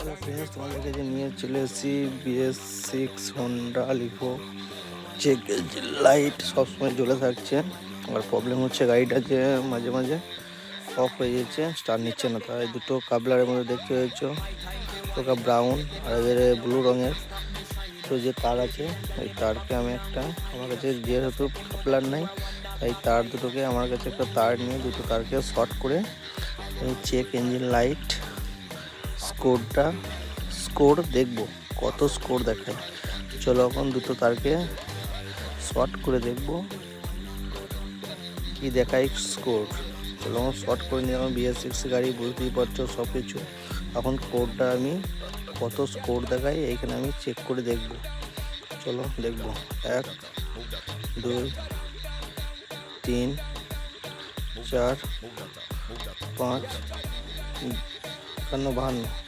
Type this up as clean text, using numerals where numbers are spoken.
Hello friends, তোমাদেরকে যে নিয়ে চলে এসেছি BS6 Honda Livo check light সবসময় জ্বলে থাকছে। আর প্রবলেম হচ্ছে গাড়িটা যে মাঝে মাঝে অফ হয়ে যাচ্ছে, স্টার্ট নিচ্ছে না। তাই দুটো কাবলারের মধ্যে দেখতে পেয়েছ, ওটা ব্রাউন আর এদের ব্লু রঙের তো যে তার আছে, ওই তারকে আমি একটা, আমার কাছে যেহেতু কাপলার নাই তাই তার দুটোকে আমার কাছে একটা তার নিয়ে দুটো তারকে শর্ট করে চেক ইঞ্জিন লাইট স্কোর দেখবো কত স্কোর দেখায়। চলো এখন দুটো তারকে শর্ট করে দেখবো কি দেখায় স্কোর। চলো এখন শর্ট করে নিয়ে আমার BS6 গাড়ি, বুঝতেই পারছো সব কিছু। এখন কোডটা আমি কত স্কোর দেখায় এইখানে আমি চেক করে দেখবো। চলো দেখবো 1 2 3 4 5 52